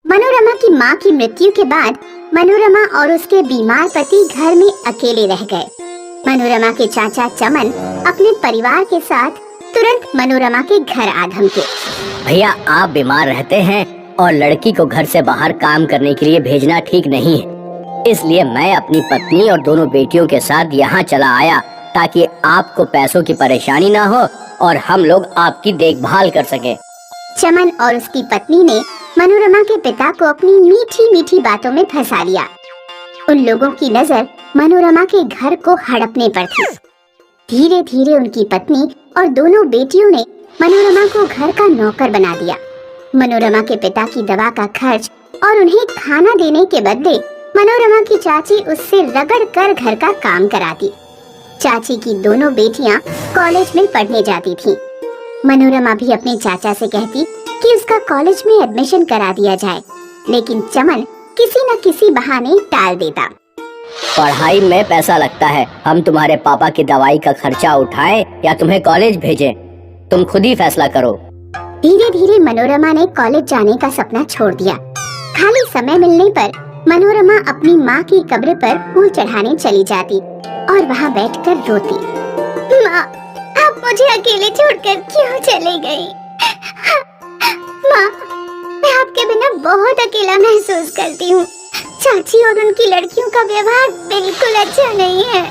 मनोरमा की मां की मृत्यु के बाद मनोरमा और उसके बीमार पति घर में अकेले रह गए। मनोरमा के चाचा चमन अपने परिवार के साथ तुरंत मनोरमा के घर आ धमके। भैया, आप बीमार रहते हैं और लड़की को घर से बाहर काम करने के लिए भेजना ठीक नहीं है, इसलिए मैं अपनी पत्नी और दोनों बेटियों के साथ यहाँ चला आया ताकि आपको पैसों की परेशानी ना हो और हम लोग आपकी देखभाल कर सके। चमन और उसकी पत्नी ने मनोरमा के पिता को अपनी मीठी मीठी बातों में फंसा लिया। उन लोगों की नजर मनोरमा के घर को हड़पने पर थी। धीरे धीरे उनकी पत्नी और दोनों बेटियों ने मनोरमा को घर का नौकर बना दिया। मनोरमा के पिता की दवा का खर्च और उन्हें खाना देने के बदले मनोरमा की चाची उससे रगड़ कर घर का काम कराती। चाची की दोनों बेटियां कॉलेज में पढ़ने जाती थीं। मनोरमा भी अपने चाचा से कहती कि उसका कॉलेज में एडमिशन करा दिया जाए, लेकिन चमन किसी न किसी बहाने टाल देता। पढ़ाई में पैसा लगता है, हम तुम्हारे पापा की दवाई का खर्चा उठाएं या तुम्हें कॉलेज भेजें, तुम खुद ही फैसला करो। धीरे धीरे मनोरमा ने कॉलेज जाने का सपना छोड़ दिया। खाली समय मिलने पर मनोरमा अपनी माँ की कब्र पर फूल चढ़ाने चली जाती और वहाँ बैठकर रोती। माँ, आप मुझे अकेले छोड़कर क्यों चले गई? माँ, मैं आपके बिना बहुत अकेला महसूस करती हूँ। चाची और उनकी लड़कियों का व्यवहार बिल्कुल अच्छा नहीं है।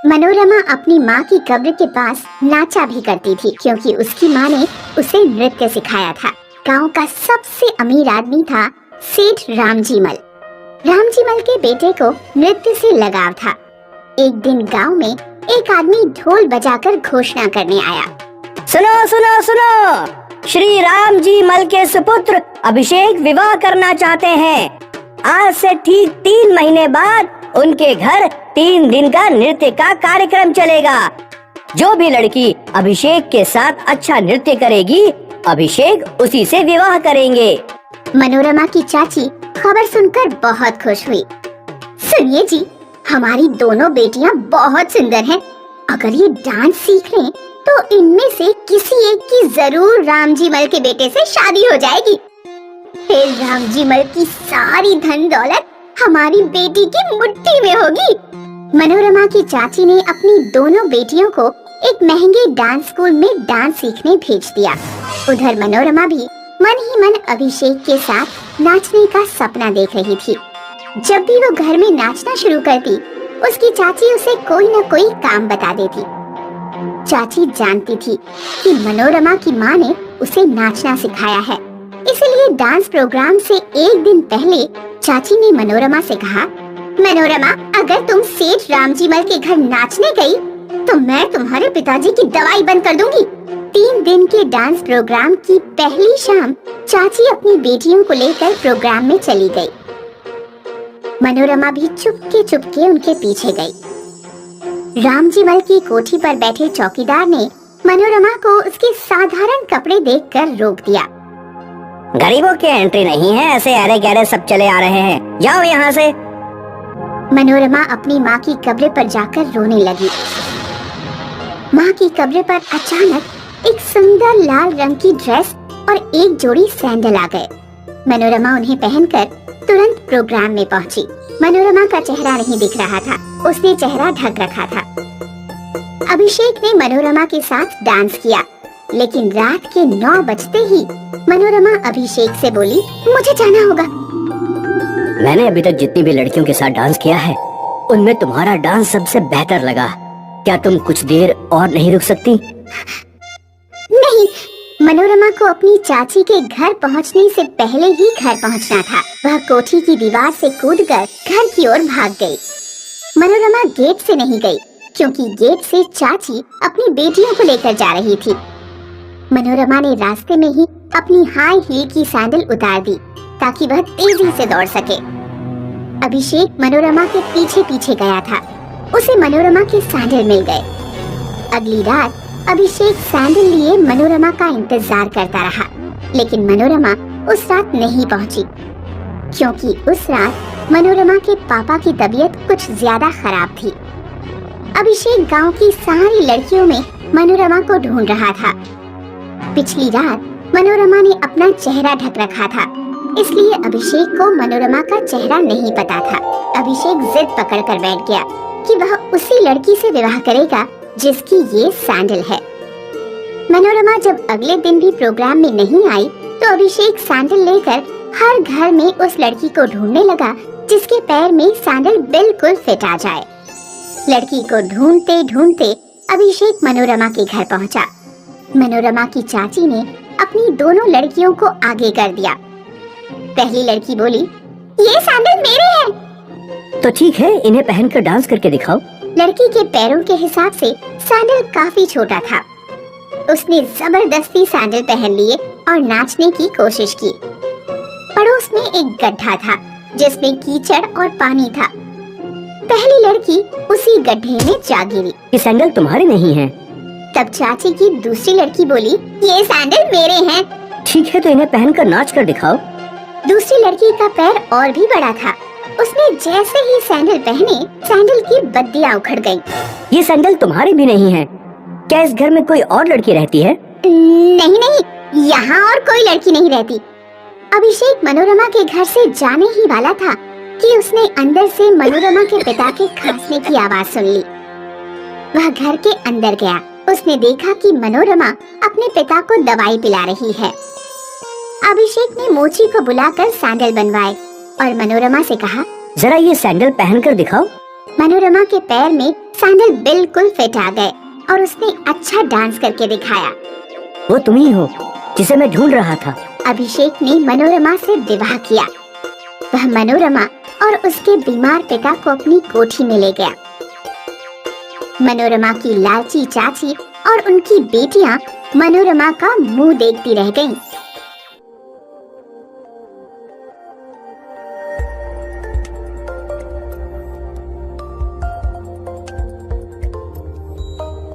मनोरमा अपनी माँ की कब्र के पास नाचा भी करती थी, क्योंकि उसकी माँ ने उसे नृत्य सिखाया था। गांव का सबसे अमीर आदमी था सेठ रामजीमल। रामजीमल के बेटे को नृत्य से लगाव था। एक दिन गांव में एक आदमी ढोल बजाकर घोषणा करने आया। सुनो सुनो सुनो, श्री राम जी मल के सुपुत्र अभिषेक विवाह करना चाहते हैं। आज से ठीक 3 महीने बाद उनके घर 3 दिन का नृत्य का कार्यक्रम चलेगा। जो भी लड़की अभिषेक के साथ अच्छा नृत्य करेगी, अभिषेक उसी से विवाह करेंगे। मनोरमा की चाची खबर सुनकर बहुत खुश हुई। सुनिए जी, हमारी दोनों बेटियां बहुत सुंदर हैं। अगर ये डांस सीख लें तो इनमें से किसी एक की जरूर रामजीमल के बेटे से शादी हो जाएगी। फिर रामजीमल की सारी धन दौलत हमारी बेटी की मुट्ठी में होगी। मनोरमा की चाची ने अपनी दोनों बेटियों को एक महंगे डांस स्कूल में डांस सीखने भेज दिया। उधर मनोरमा भी मन ही मन अभिषेक के साथ नाचने का सपना देख रही थी। जब भी वो घर में नाचना शुरू करती, उसकी चाची उसे कोई न कोई काम बता देती। चाची जानती थी कि मनोरमा की माँ ने उसे नाचना सिखाया है, इसलिए डांस प्रोग्राम से एक दिन पहले चाची ने मनोरमा से कहा, मनोरमा, अगर तुम सेठ रामजीमल के घर नाचने गई तो मैं तुम्हारे पिताजी की दवाई बंद कर दूंगी। 3 दिन के डांस प्रोग्राम की पहली शाम चाची अपनी बेटियों को लेकर प्रोग्राम में चली गई। मनोरमा भी चुपके उनके पीछे गई। रामजीमल की कोठी पर बैठे चौकीदार ने मनोरमा को उसके साधारण कपड़े देखकर रोक दिया। गरीबों की एंट्री नहीं है, ऐसे अरे गहरे सब चले आ रहे हैं, जाओ यहाँ से। मनोरमा अपनी माँ की कब्र पर जाकर रोने लगी। माँ की कब्र पर अचानक एक सुंदर लाल रंग की ड्रेस और एक जोड़ी सैंडल आ गए। मनोरमा उन्हें पहनकर तुरंत प्रोग्राम में पहुंची। मनोरमा का चेहरा नहीं दिख रहा था, उसने चेहरा ढक रखा था। अभिषेक ने मनोरमा के साथ डांस किया, लेकिन रात के 9 बजते ही मनोरमा अभिषेक से बोली, मुझे जाना होगा। मैंने अभी तक जितनी भी लड़कियों के साथ डांस किया है, उनमें तुम्हारा डांस सबसे बेहतर लगा। क्या तुम कुछ देर और नहीं रुक सकती? नहीं, मनोरमा को अपनी चाची के घर पहुंचने से पहले ही घर पहुंचना था। वह कोठी की दीवार से कूदकर घर की ओर भाग गई। मनोरमा गेट से नहीं गई, क्योंकि गेट से चाची अपनी बेटियों को लेकर जा रही थी। मनोरमा ने रास्ते में ही अपनी हाई हील की सैंडल उतार दी ताकि वह तेजी से दौड़ सके। अभिषेक मनोरमा के पीछे पीछे गया था। उसे मनोरमा के सैंडल मिल गए। अगली रात अभिषेक सैंडल लिए मनोरमा का इंतजार करता रहा, लेकिन मनोरमा उस रात नहीं पहुंची, क्योंकि उस रात मनोरमा के पापा की तबीयत कुछ ज्यादा खराब थी। अभिषेक गांव की सारी लड़कियों में मनोरमा को ढूंढ रहा था। पिछली रात मनोरमा ने अपना चेहरा ढक रखा था, इसलिए अभिषेक को मनोरमा का चेहरा नहीं पता था। अभिषेक जिद पकड़ कर बैठ गया कि वह उसी लड़की से विवाह करेगा जिसकी ये सैंडल है। मनोरमा जब अगले दिन भी प्रोग्राम में नहीं आई तो अभिषेक सैंडल लेकर हर घर में उस लड़की को ढूंढने लगा जिसके पैर में सैंडल बिल्कुल फिट आ जाए। लड़की को ढूंढते ढूंढते अभिषेक मनोरमा के घर पहुंचा। मनोरमा की चाची ने अपनी दोनों लड़कियों को आगे कर दिया। पहली लड़की बोली, ये सैंडल मेरे हैं। तो ठीक है, इन्हें पहनकर डांस करके दिखाओ। लड़की के पैरों के हिसाब से सैंडल काफी छोटा था। उसने जबरदस्ती सैंडल पहन लिए और नाचने की कोशिश की। पड़ोस में एक गड्ढा था जिसमें कीचड़ और पानी था। पहली लड़की उसी गड्ढे में जा गिरी। ये सैंडल तुम्हारे नहीं हैं। तब चाची की दूसरी लड़की बोली, ये सैंडल मेरे हैं। ठीक है, तो इन्हें पहनकर नाच कर दिखाओ। दूसरी लड़की का पैर और भी बड़ा था। उसने जैसे ही सैंडल पहने, सैंडल की बत्तियां उखड़ गईं। ये सैंडल तुम्हारे भी नहीं हैं। क्या इस घर में कोई और लड़की रहती है? नहीं नहीं, यहाँ और कोई लड़की नहीं रहती। अभिषेक मनोरमा के घर से जाने ही वाला था कि उसने अंदर से मनोरमा के पिता के खांसने की आवाज सुन ली। वह घर के अंदर गया। उसने देखा कि मनोरमा अपने पिता को दवाई पिला रही है। अभिषेक ने मोची को बुलाकर सैंडल बनवाए और मनोरमा से कहा, जरा ये सैंडल पहनकर दिखाओ। मनोरमा के पैर में सैंडल बिल्कुल फिट आ गए और उसने अच्छा डांस करके दिखाया। वो तुम ही हो जिसे मैं ढूंढ रहा था। अभिषेक ने मनोरमा से विवाह किया। वह मनोरमा और उसके बीमार पिता को अपनी कोठी में ले गया। मनोरमा की लालची चाची और उनकी बेटियां मनोरमा का मुंह देखती रह गईं।